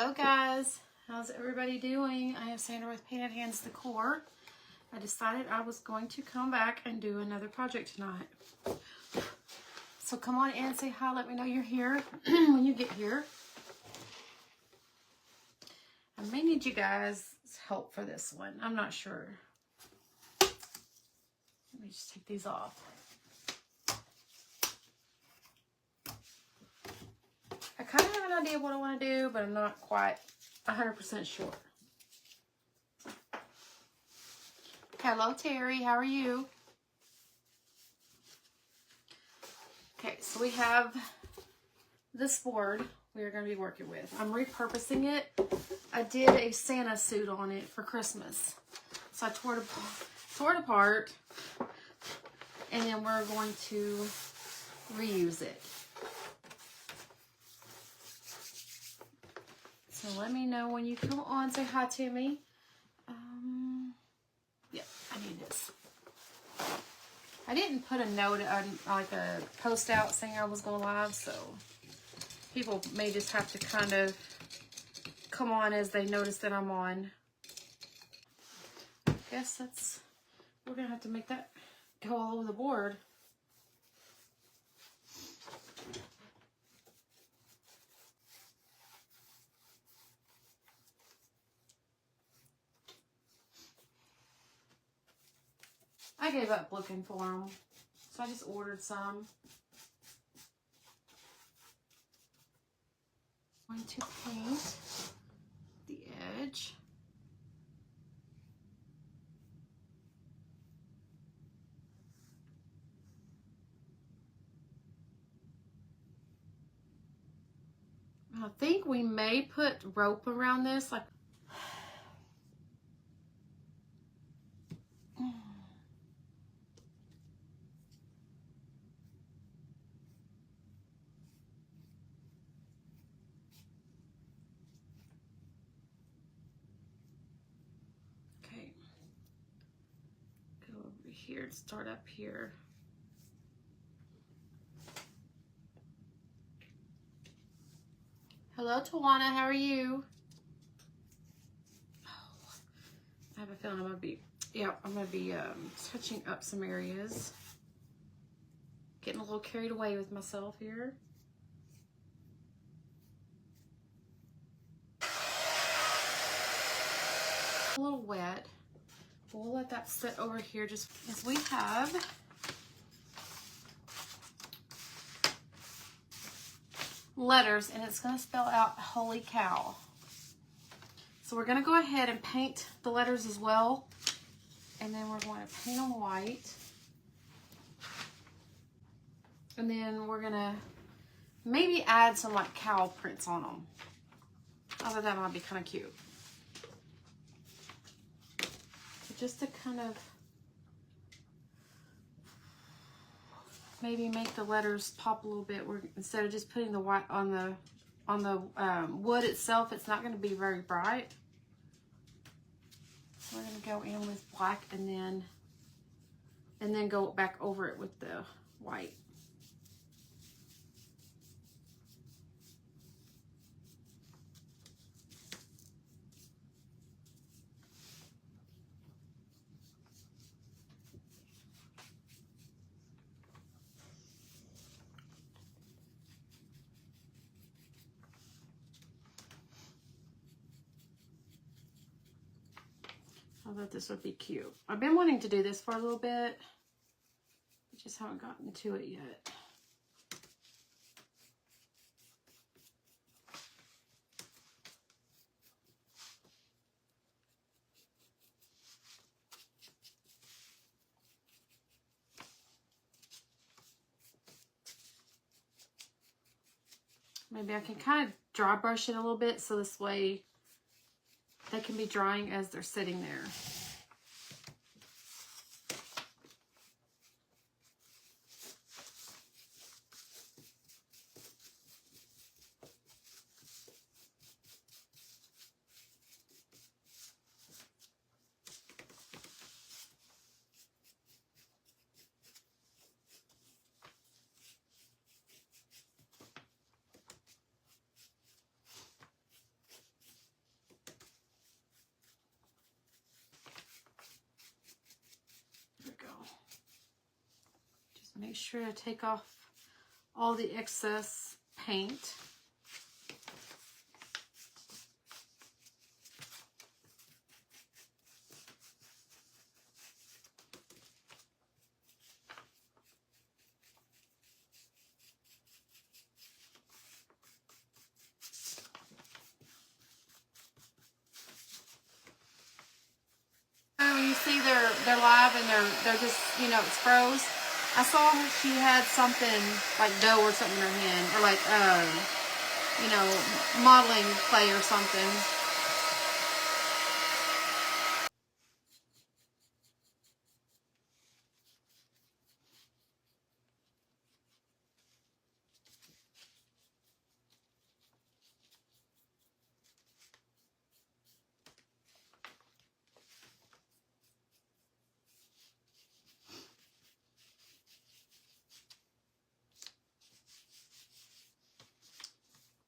Hello guys, how's everybody doing? I am Sandra with Painted Hands Decor. I decided I was going to come back and do another project tonight. So come on in, say hi, let me know you're here when you get here. I may need you guys' help for this one. I'm not sure. Let me just take these off. I kind of have an idea of what I want to do, but I'm not quite 100% sure. Hello, Terry. How are you? Okay, so we have this board we are going to be working with. I'm repurposing it. I did a Santa suit on it for Christmas. So I tore it apart, and then we're going to reuse it. So let me know when you come on. Say hi to me. Yeah, I need this. I didn't put a note on, like a post out saying I was going live, so people may just have to kind of come on as they notice that I'm on. I guess we're going to have to make that go all over the board. I gave up looking for them, so I just ordered some. I'm going to paint the edge. I think we may put rope around this, like okay. Go over here, start up here. Hello, Tawana, how are you? Oh, I have a feeling I'm gonna be touching up some areas. Getting a little carried away with myself here. A little wet. We'll let that sit over here just as we have letters, and it's going to spell out Holy Cow. So we're going to go ahead and paint the letters as well, and then we're going to paint them white, and then we're going to maybe add some like cow prints on them. I thought that might be kind of cute. Just to kind of maybe make the letters pop a little bit, instead of just putting the white on the wood itself, it's not going to be very bright. So we're going to go in with black and then go back over it with the white. I thought this would be cute. I've been wanting to do this for a little bit. I just haven't gotten to it yet. Maybe I can kind of dry brush it a little bit so this way they can be drying as they're sitting there. make sure to take off all the excess paint. You see they're live and they're just, you know, it's froze. I saw she had something like dough or something in her hand, or like you know, modeling clay or something.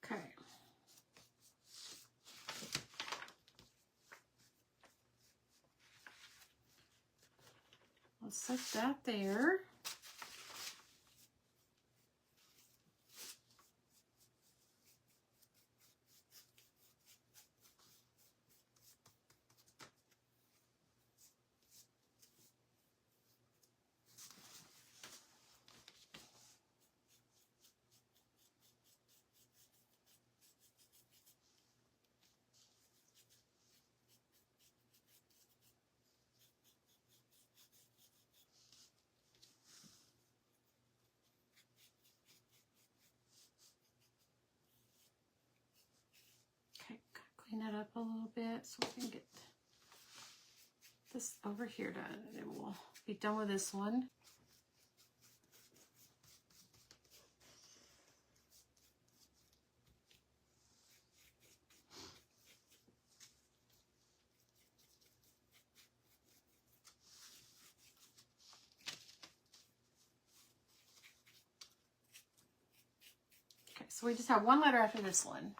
Okay. Let's set that there. Okay, clean that up a little bit so we can get this over here done, and then we'll be done with this one. Okay, so we just have one letter after this one.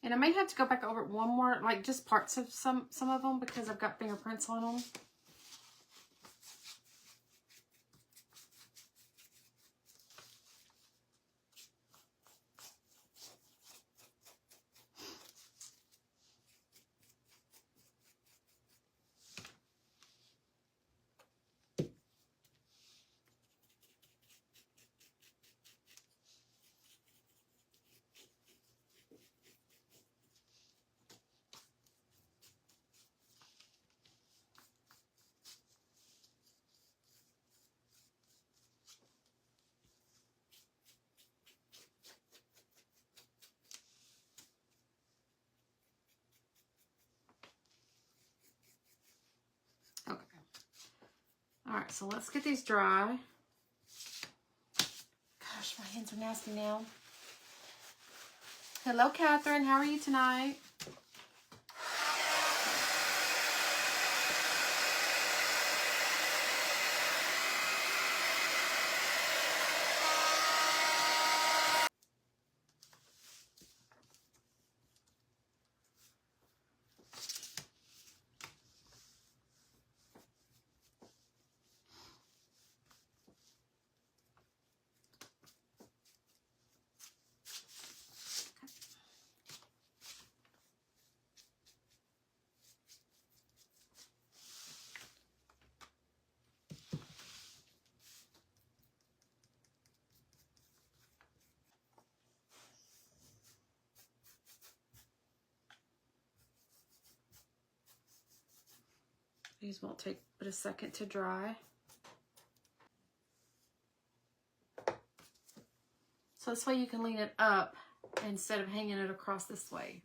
And I may have to go back over it one more, like just parts of some of them, because I've got fingerprints on them. Okay. All right, so let's get these dry. Gosh, my hands are nasty now. Hello, Catherine. How are you tonight? These won't take but a second to dry. So this way you can lean it up instead of hanging it across this way.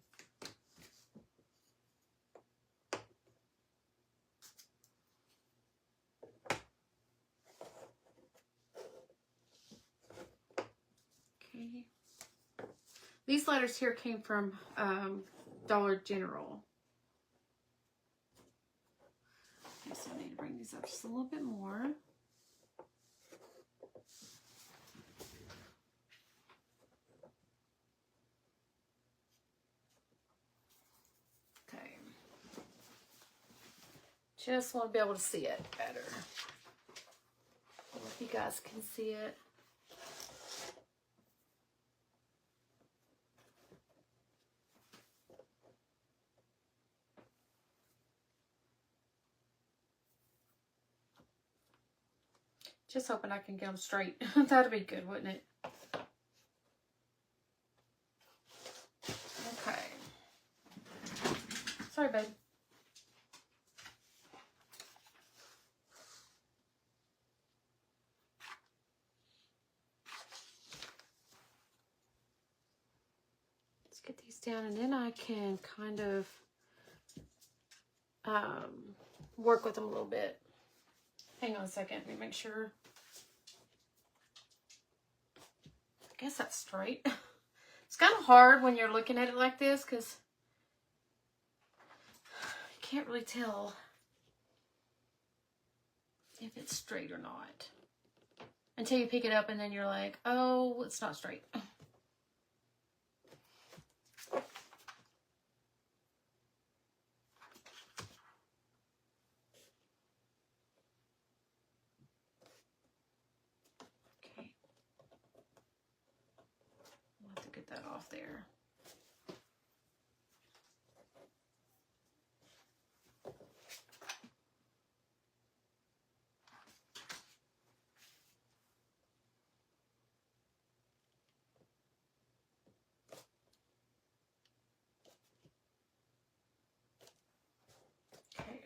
Okay. These letters here came from Dollar General. Okay, so I need to bring these up just a little bit more. Just want to be able to see it better. I don't know if you guys can see it. Just hoping I can get them straight. That'd be good, wouldn't it? Okay. Sorry, babe. Let's get these down, and then I can kind of work with them a little bit. Hang on a second. Let me make sure. I guess that's straight. It's kind of hard when you're looking at it like this because you can't really tell if it's straight or not until you pick it up and then you're like, oh, it's not straight. Okay. I'll have to get that off there. Okay.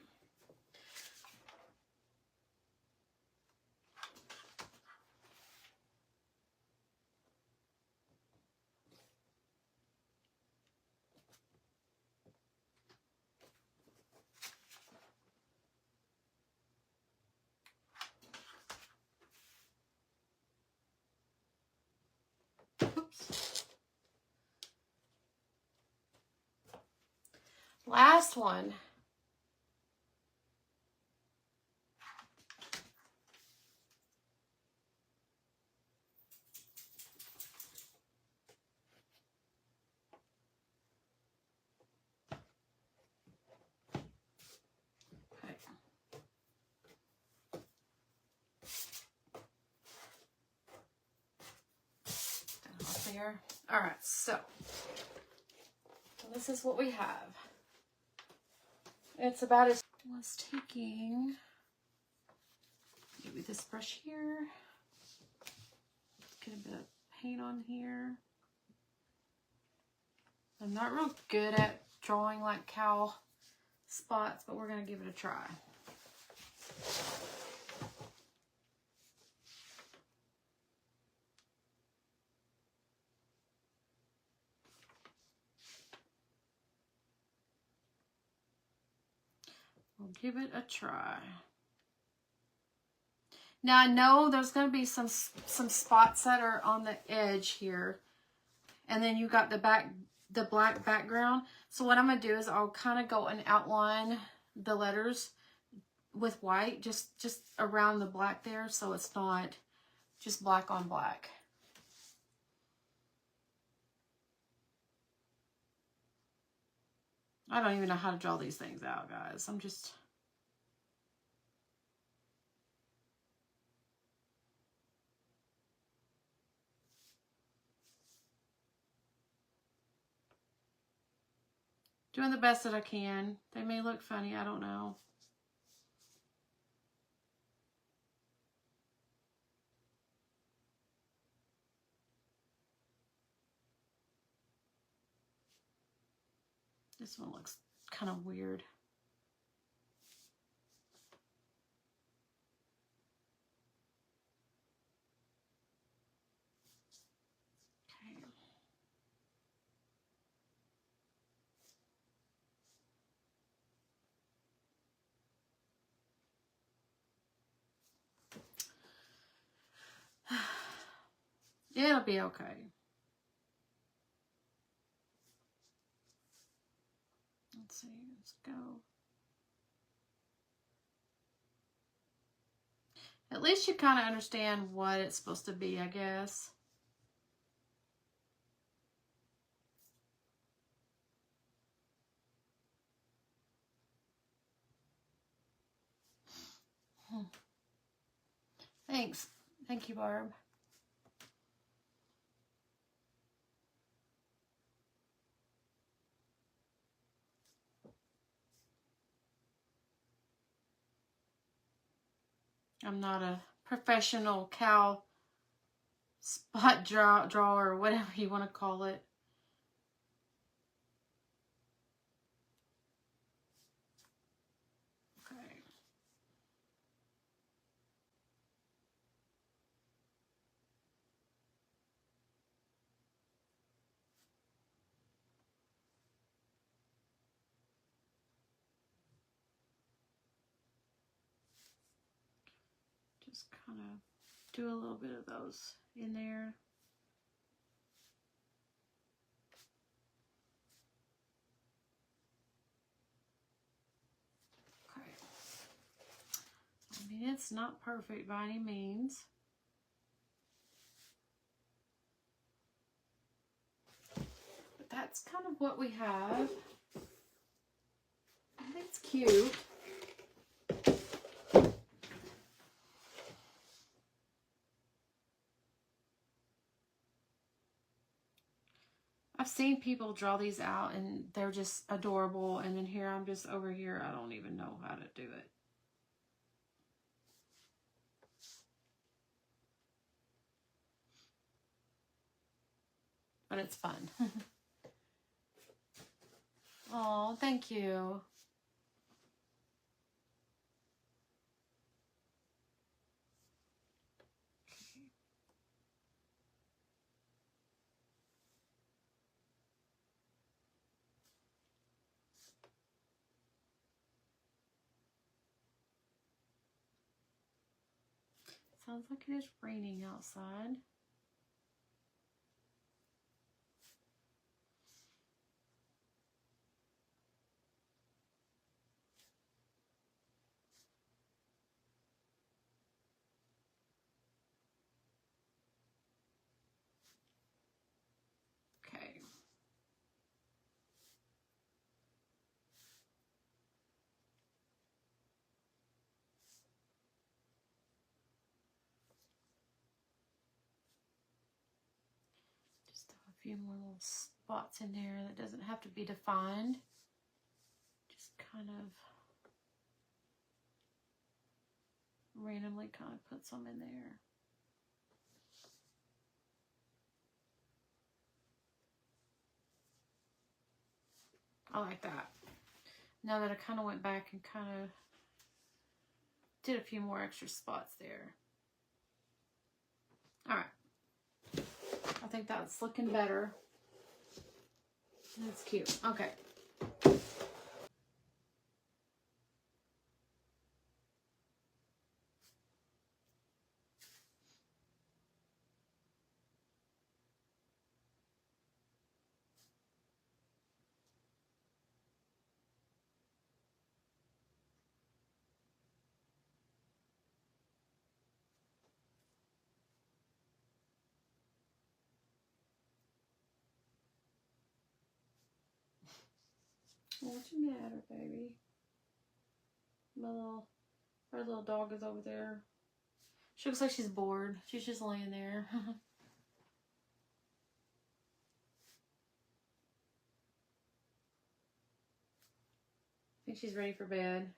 Oops. Last one. Okay. That off there. All right, so this is what we have. It's about as I was taking maybe this brush here. Get a bit of paint on here. I'm not real good at drawing like cow spots, but we're going to give it a try. We'll give it a try. Now I know there's going to be some spots that are on the edge here, and then you got the black background. So what I'm going to do is I'll kind of go and outline the letters with white, just around the black there, so it's not just black on black. I don't even know how to draw these things out, guys. I'm just... doing the best that I can. They may look funny, I don't know. This one looks kind of weird. It'll be okay. Let's see, let's go. At least you kind of understand what it's supposed to be, I guess. Thanks. Thank you, Barb. I'm not a professional cow spot drawer or whatever you want to call it. Okay. Just kind of do a little bit of those in there. Okay. I mean, it's not perfect by any means. But that's kind of what we have. I think it's cute. I've seen people draw these out and they're just adorable. And then here, I'm just over here. I don't even know how to do it. But it's fun. Oh, thank you. Sounds like it is raining outside. Okay. Just have a few more little spots in there that doesn't have to be defined. Just kind of randomly kind of put some in there. I like that. Now that I kind of went back and kind of did a few more extra spots there. All right. I think that's looking better. That's cute. Okay. What's the matter, baby? Our little dog is over there. She looks like she's bored. She's just laying there. I think she's ready for bed.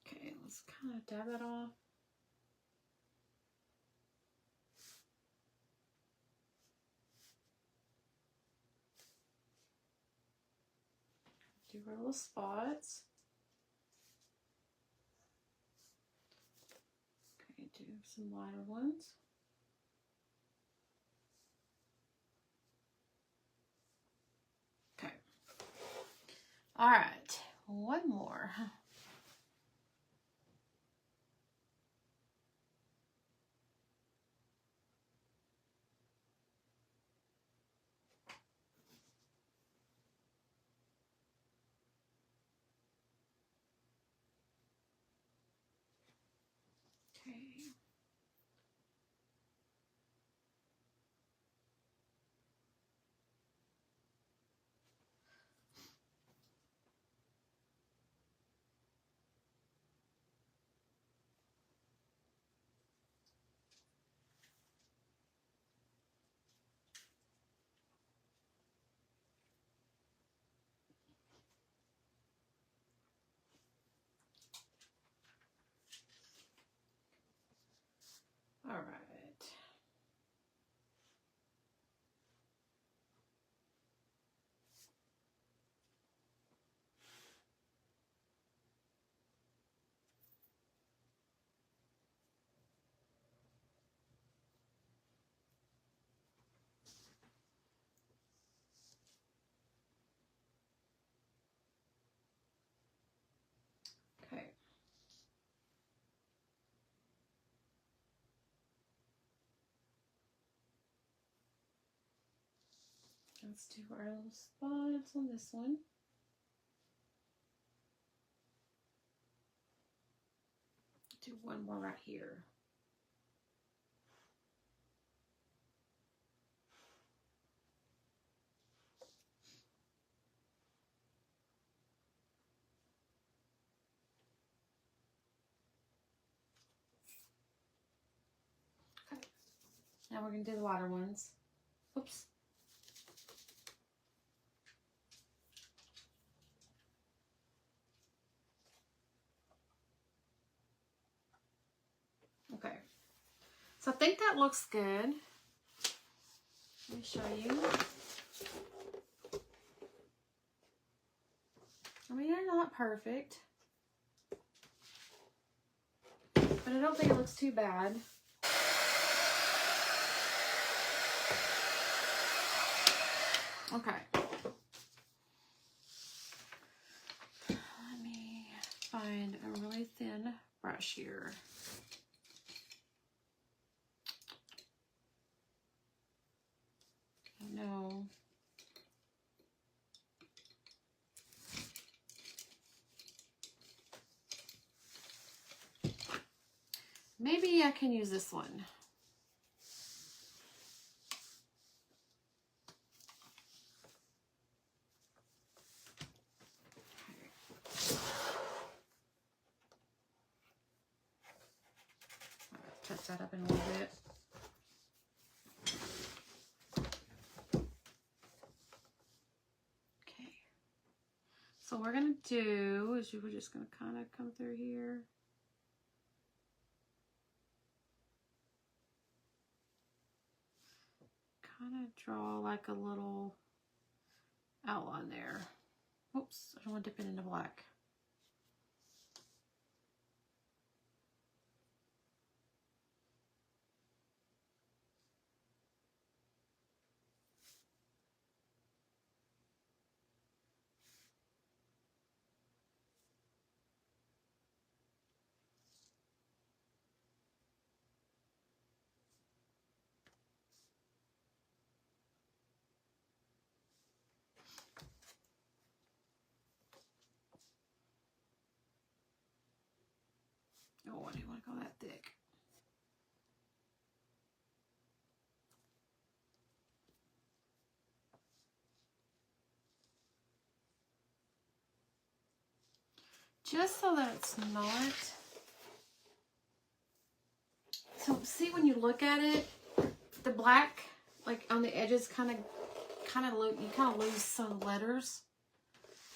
Okay, let's kind of dab that off. Do our little spots. Okay, do some lighter ones. Okay. All right, one more. Okay. Let's do our little spots on this one. Do one more right here. Okay. Now we're going to do the wider ones. Oops. Okay. So I think that looks good. Let me show you. I mean, they're not perfect, but I don't think it looks too bad. Okay. Let me find a really thin brush here. No. Maybe I can use this one. Touch that up in a little bit. Okay. So what we're going to do is we're just going to kind of come through here. Kind of draw like a little outline there. Oops, I don't want to dip it into black. Oh, I didn't want to go that thick. Just so that it's not. So see, when you look at it, the black, like on the edges, you kind of lose some letters.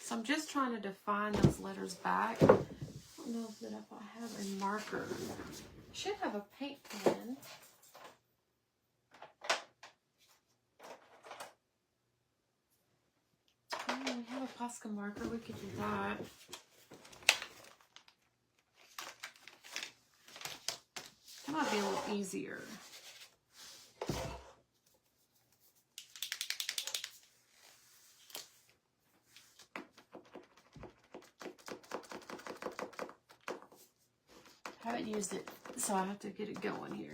So I'm just trying to define those letters back. I don't know if I have a marker. I should have a paint pen. Oh, we have a Posca marker. We could do that. That might be a little easier. I haven't used it, so I have to get it going here.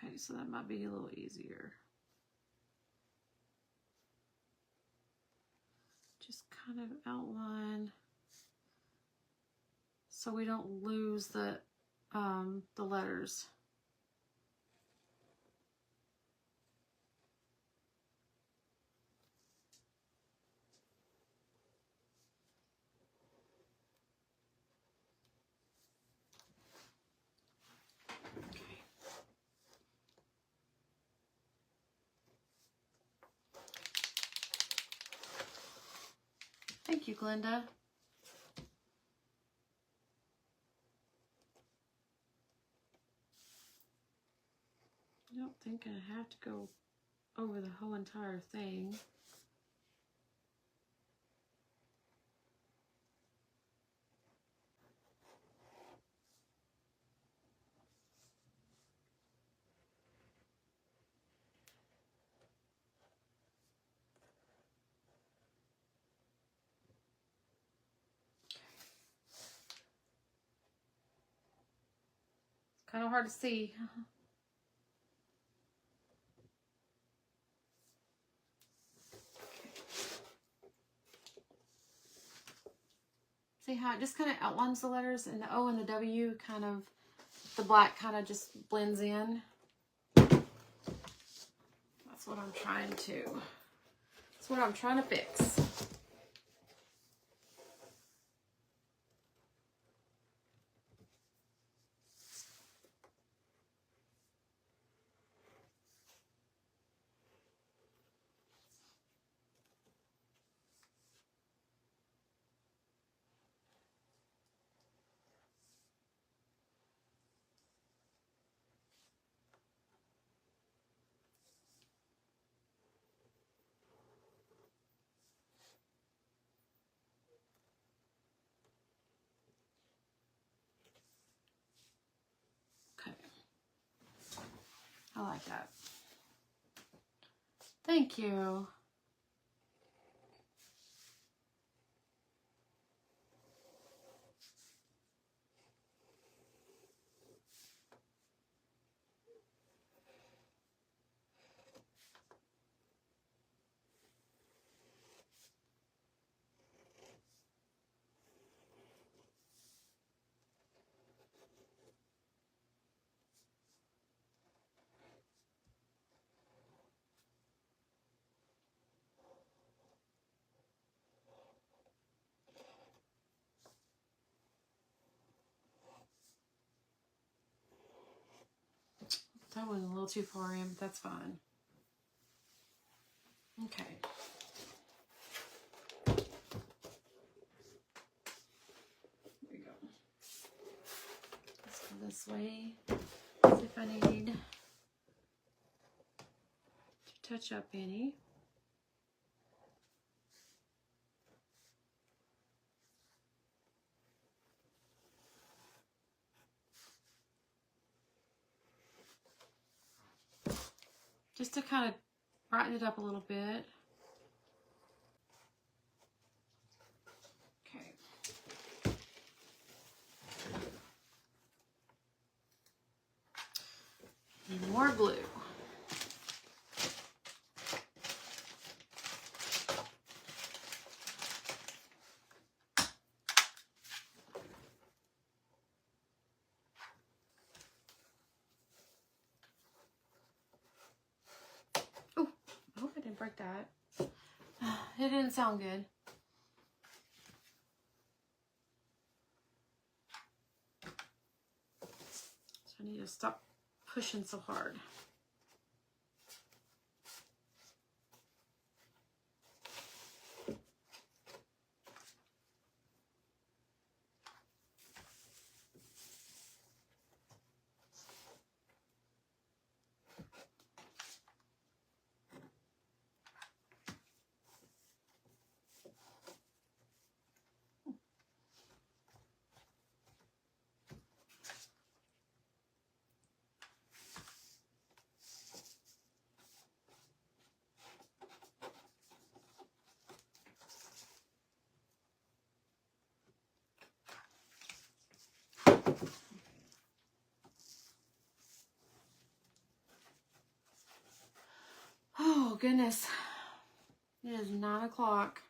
Okay, so that might be a little easier. Just kind of outline so we don't lose the letters. Thank you, Glenda. I don't think I have to go over the whole entire thing. Kind of hard to see. See how it just kind of outlines the letters, and the O and the W kind of, the black kind of just blends in. That's what I'm trying to, that's what I'm trying to fix. Okay. I like that. Thank you. That went a little too far in, but that's fine. Okay. There we go. Let's go this way. See if I need to touch up any. Just to kind of brighten it up a little bit. Okay. And more blue. Oh, I hope I didn't break that. It didn't sound good. So I need to stop pushing so hard. Oh, goodness. It is 9 o'clock.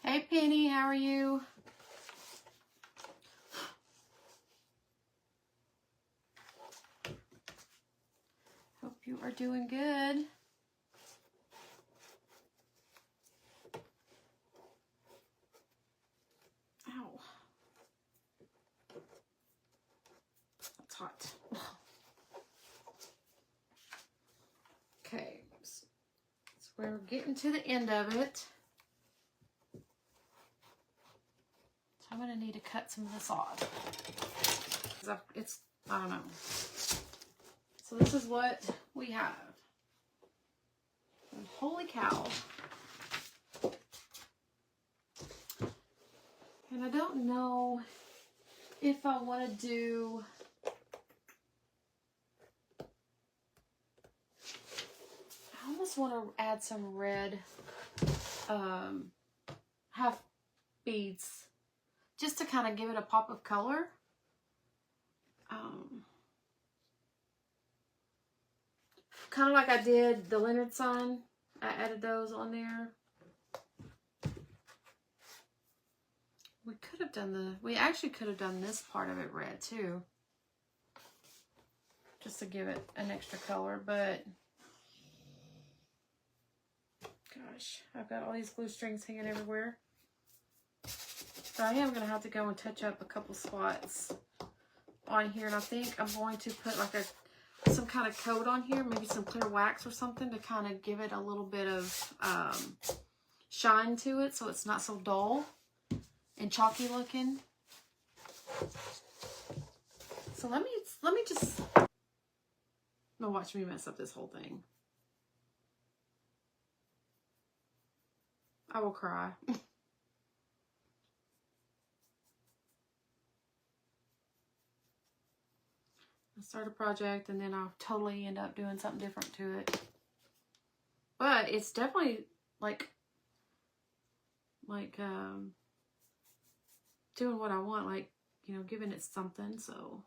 Hey, Penny, how are you? Hope you are doing good. Ow. That's hot. Okay, so we're getting to the end of it. So I'm going to need to cut some of this off. I don't know. So this is what we have. And holy cow. And I don't know if I want to do I almost want to add some red half beads just to kind of give it a pop of color. Kind of like I did the Leonard sign. I added those on there. We actually could have done this part of it red too. Just to give it an extra color, but gosh, I've got all these glue strings hanging everywhere. So I am going to have to go and touch up a couple spots on here, and I think I'm going to put like some kind of coat on here, maybe some clear wax or something to kind of give it a little bit of shine to it so it's not so dull and chalky looking. So let me just watch me mess up this whole thing. I will cry. I start a project and then I'll totally end up doing something different to it. But it's definitely like doing what I want, like, you know, giving it something, so.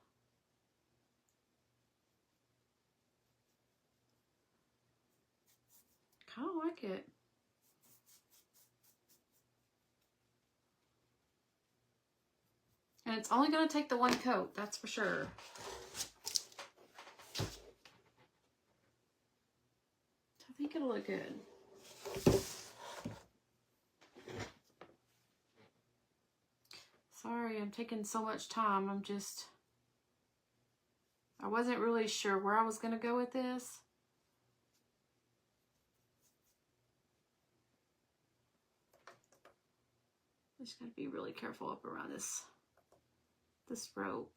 Kind of like it. And it's only going to take the one coat, that's for sure. I think it'll look good. Sorry, I'm taking so much time. I wasn't really sure where I was going to go with this. I just got to be really careful up around this rope.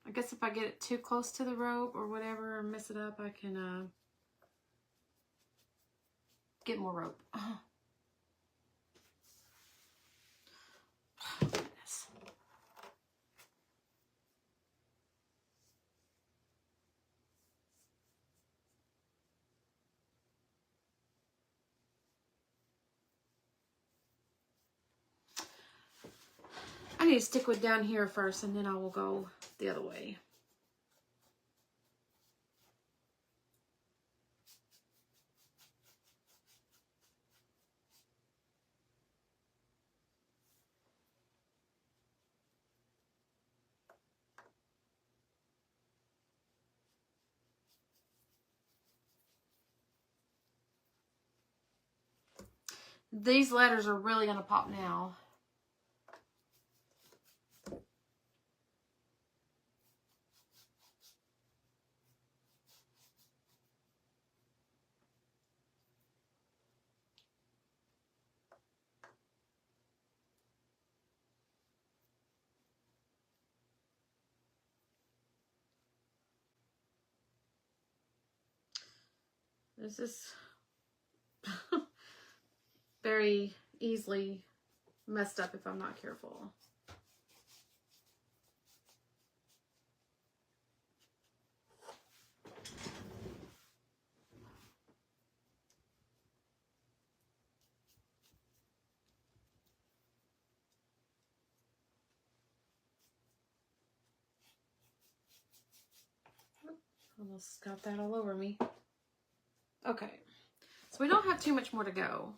I guess if I get it too close to the rope or whatever and mess it up, I can get more rope. Oh, goodness. I need to stick with down here first and then I will go the other way. These letters are really going to pop now. This is very easily messed up if I'm not careful. Almost got that all over me. Okay, so we don't have too much more to go.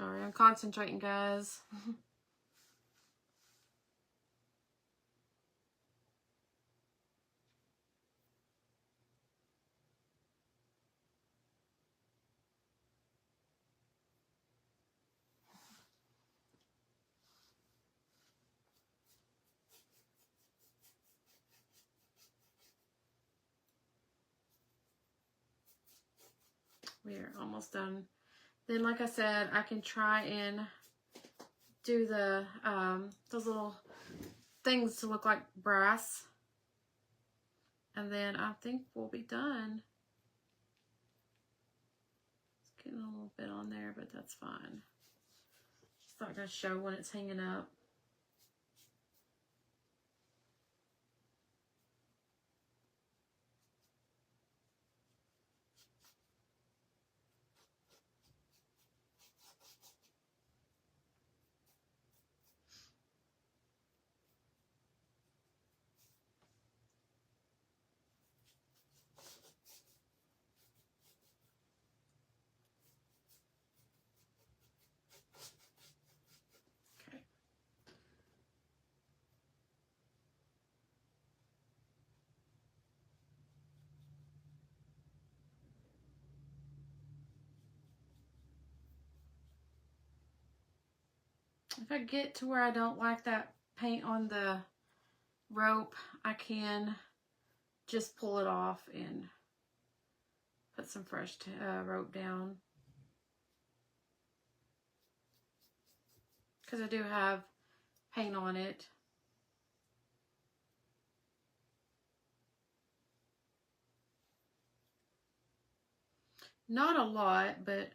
Sorry, I'm concentrating, guys. We are almost done. Then, like I said, I can try and do the those little things to look like brass. And then I think we'll be done. It's getting a little bit on there, but that's fine. It's not going to show when it's hanging up. If I get to where I don't like that paint on the rope, I can just pull it off and put some fresh rope down. Because I do have paint on it. Not a lot, but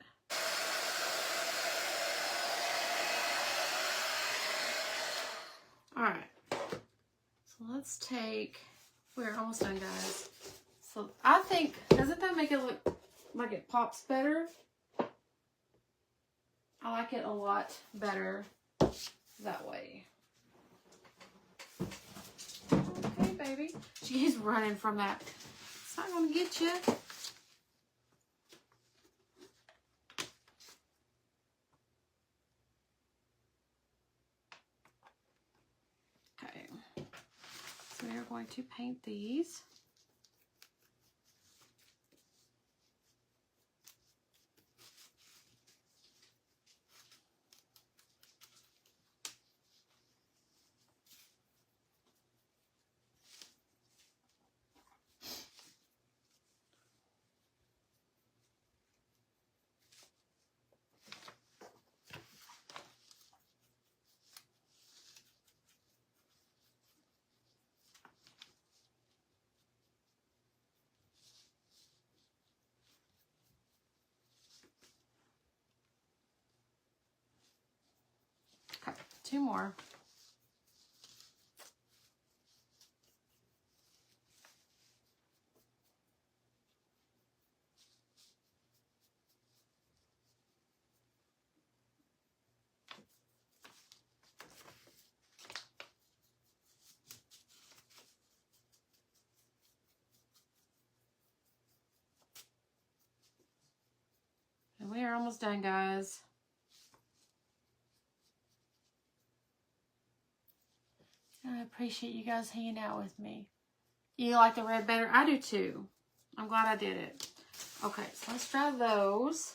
alright. So let's take, we're almost done, guys. So I think, doesn't that make it look like it pops better? I like it a lot better that way. Okay, baby. She's running from that. It's not going to get you. Okay. So we are going to paint these. Okay, 2 more. And we are almost done, guys. I appreciate you guys hanging out with me. You like the red better? I do too. I'm glad I did it. Okay, so let's try those.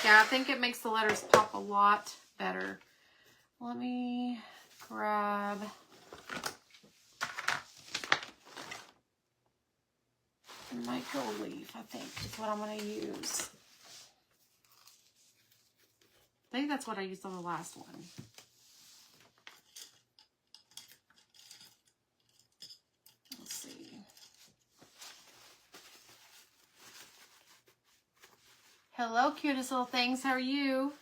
Yeah, I think it makes the letters pop a lot better. Let me grab micro leaf, I think is what I'm going to use. I think that's what I used on the last one. Let's see. Hello, cutest little things. How are you?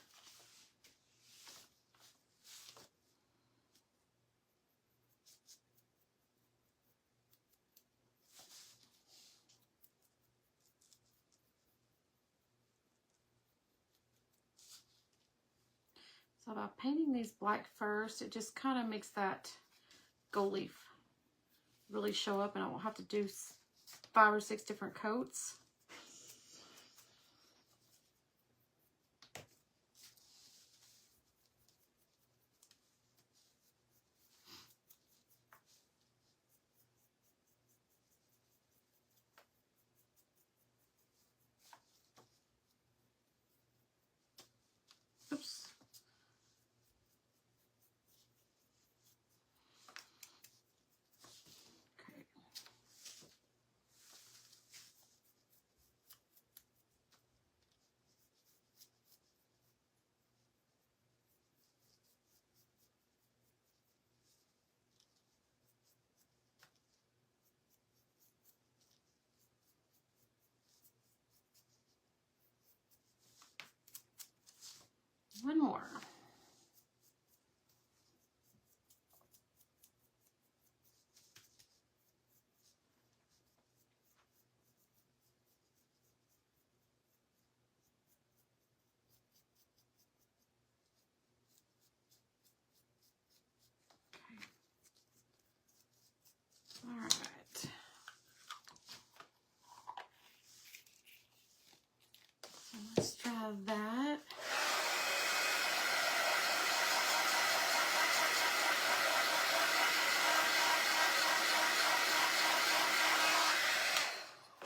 So by painting these black first, it just kind of makes that gold leaf really show up, and I won't have to do 5 or 6 different coats. Oops. Okay. One more. All right. So let's try that.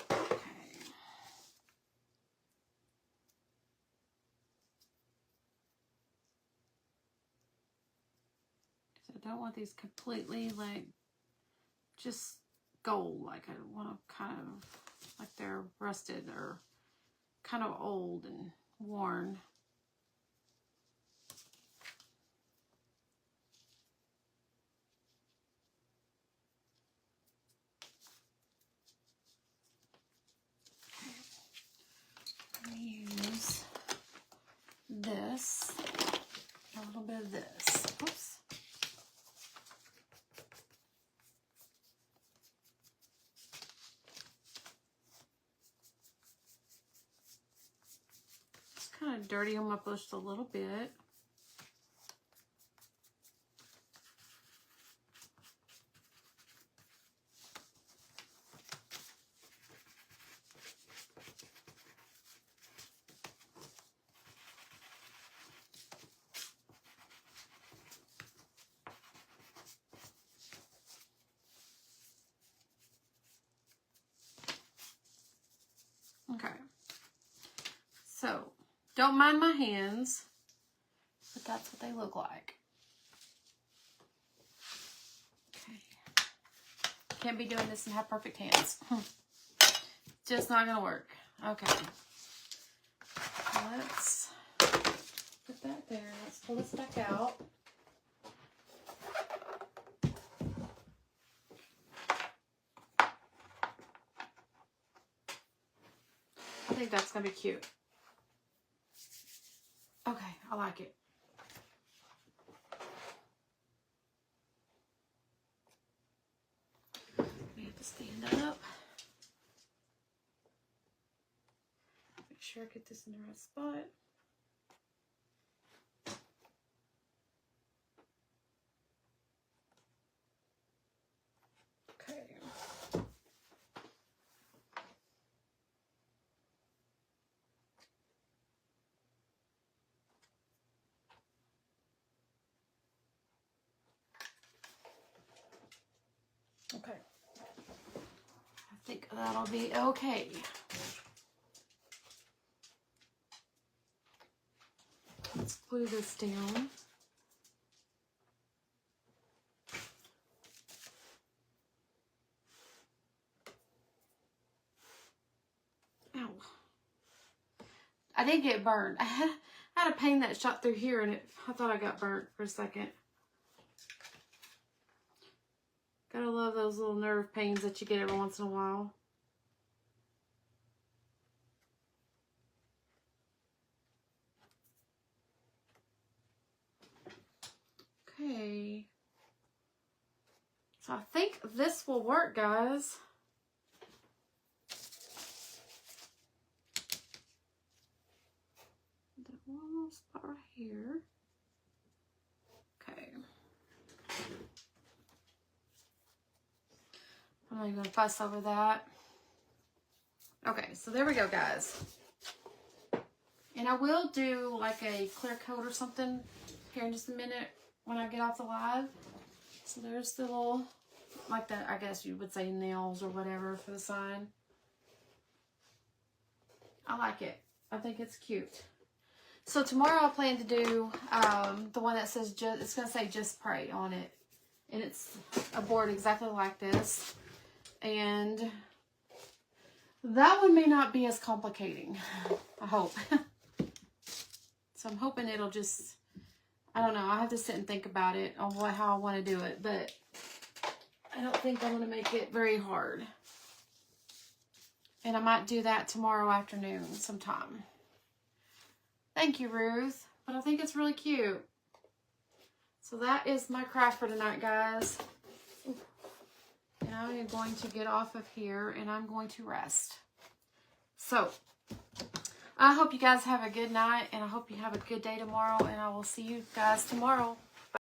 Okay. So I don't want these completely like just gold. Like I want to kind of like they're rusted or kind of old and worn. Use this, a little bit of this. Oops. Just kind of dirty them up just a little bit. Okay, so don't mind my hands, but that's what they look like. Okay, can't be doing this and have perfect hands. Just not gonna work. Okay, let's put that there. Let's pull this back out. I think that's gonna be cute. Okay, I like it. We have to stand up. Make sure I get this in the right spot. Okay. Okay. I think that'll be okay. Let's glue this down. Ow. I did get burned. I had a pain that shot through here and I thought I got burnt for a second. Gotta love those little nerve pains that you get every once in a while. Okay. So I think this will work, guys. That one little spot right here. I'm not even gonna fuss over that. Okay, so there we go, guys. And I will do like a clear coat or something here in just a minute when I get off the live. So there's the little, like that, I guess you would say nails or whatever for the sign. I like it. I think it's cute. So tomorrow I plan to do the one that says, it's going to say Just Pray on it. And it's a board exactly like this. And that one may not be as complicating, I hope. So I'm hoping it'll just, I don't know, I have to sit and think about it on how I want to do it. But I don't think I'm going to make it very hard. And I might do that tomorrow afternoon sometime. Thank you, Ruth. But I think it's really cute. So that is my craft for tonight, guys. And I am going to get off of here and I'm going to rest. So, I hope you guys have a good night and I hope you have a good day tomorrow. And I will see you guys tomorrow.